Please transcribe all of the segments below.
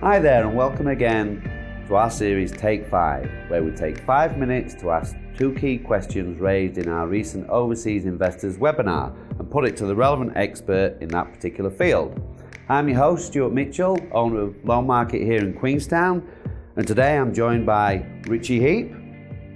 Hi there and welcome again to our series Take 5, where we take 5 minutes to ask 2 key questions raised in our recent Overseas Investors webinar and put it to the relevant expert in that particular field. I'm your host, Stuart Mitchell, owner of Loan Market here in Queenstown, and today I'm joined by Richie Heap,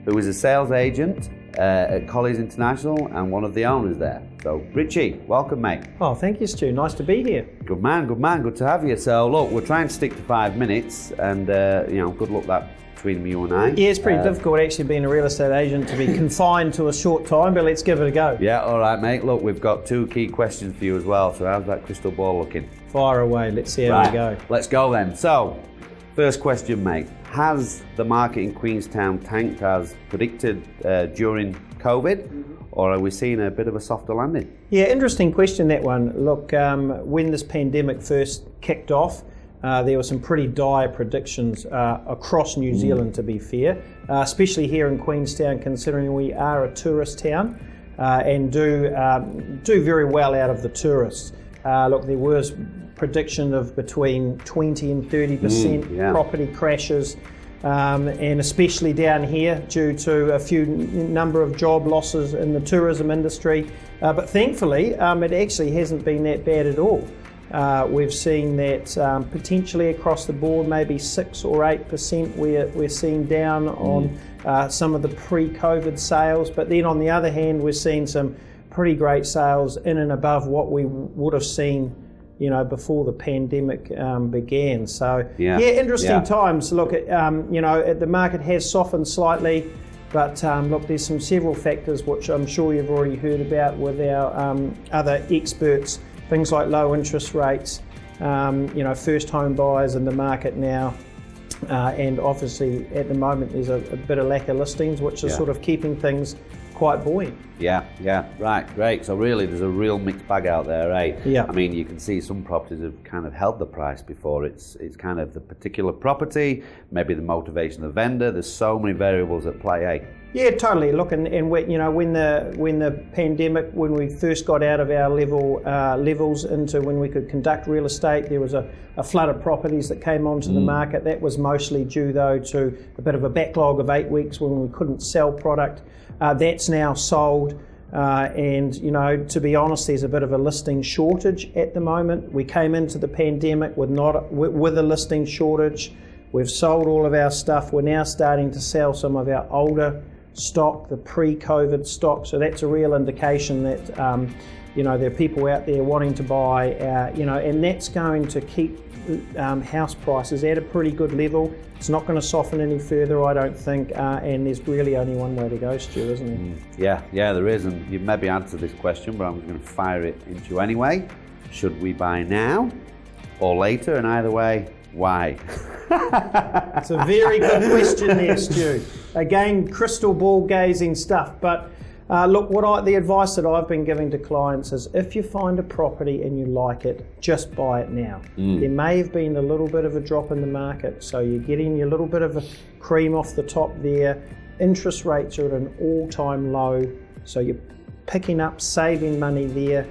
who is a sales agent at Colliers International and one of the owners there. So Richie, welcome mate. Oh, thank you Stu, nice to be here. Good man, good to have you. So look, we're trying to stick to 5 minutes and good luck that between you and I. Yeah, it's pretty difficult actually being a real estate agent to be confined to a short time, but let's give it a go. Yeah, all right mate. Look, we've got 2 key questions for you as well, so how's that crystal ball looking? Fire away, let's see how we go. Let's go then. So, first question mate, has the market in Queenstown tanked as predicted during COVID? Or are we seeing a bit of a softer landing? Yeah, interesting question that one. Look, when this pandemic first kicked off, there were some pretty dire predictions across New Zealand, to be fair, especially here in Queenstown, considering we are a tourist town and do very well out of the tourists. Look, there was prediction of between 20 and 30% property crashes, and especially down here due to a number of job losses in the tourism industry. But thankfully, it actually hasn't been that bad at all. We've seen that potentially across the board, maybe 6 or 8% we're seeing down on some of the pre-COVID sales. But then on the other hand, we're seeing some pretty great sales in and above what we would have seen before the pandemic began. So interesting times. Look, the market has softened slightly, but look, there's several factors which I'm sure you've already heard about with our other experts. Things like low interest rates, first home buyers in the market now, and obviously at the moment there's a bit of lack of listings, which is sort of keeping things quite buoyant. Yeah, right, great. So really there's a real mixed bag out there, eh? Yeah. I mean, you can see some properties have kind of held the price before. It's kind of the particular property, maybe the motivation of the vendor. There's so many variables at play, eh? Yeah, totally. Look, and when the pandemic, when we first got out of our levels into when we could conduct real estate, there was a flood of properties that came onto the market. That was mostly due though to a bit of a backlog of 8 weeks when we couldn't sell product. That's now sold, and to be honest, there's a bit of a listing shortage at the moment. We came into the pandemic with a listing shortage. We've sold all of our stuff. We're now starting to sell some of our older stock, the pre-COVID stock. So that's a real indication that there are people out there wanting to buy, and that's going to keep house prices at a pretty good level. It's not going to soften any further, I don't think, and there's really only one way to go, Stu, isn't there? Yeah, there is, and you've maybe answered this question, but I'm going to fire it into you anyway. Should we buy now or later, and either way, why? It's a very good question there, Stu. Again, crystal ball gazing stuff, but look, the advice that I've been giving to clients is if you find a property and you like it, just buy it now. There may have been a little bit of a drop in the market, so you're getting a little bit of a cream off the top there. Interest rates are at an all-time low, so you're picking up, saving money there.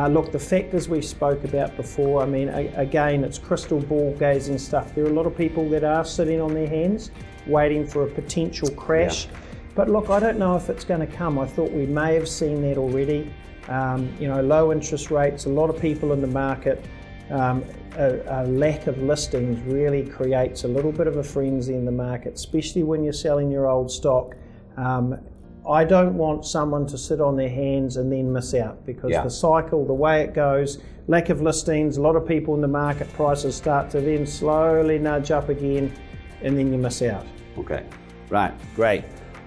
Look, the factors we spoke about before, I mean, again, it's crystal ball gazing stuff. There are a lot of people that are sitting on their hands waiting for a potential crash. But look, I don't know if it's going to come. I thought we may have seen that already. Low interest rates, a lot of people in the market, a lack of listings really creates a little bit of a frenzy in the market, especially when you're selling your old stock. I don't want someone to sit on their hands and then miss out, because the cycle, the way it goes, lack of listings, a lot of people in the market, prices start to then slowly nudge up again, and then you miss out. Okay, right, great.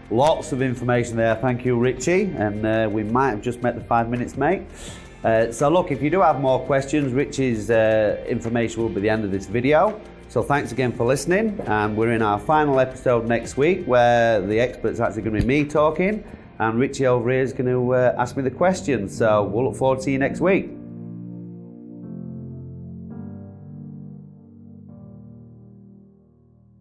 Lots of information there, thank you Richie, and we might have just met the 5 minutes mate. So look, if you do have more questions, Richie's information will be at the end of this video. So thanks again for listening, and we're in our final episode next week where the expert's actually going to be me talking, and Richie over here is going to ask me the questions. So we'll look forward to see you next week.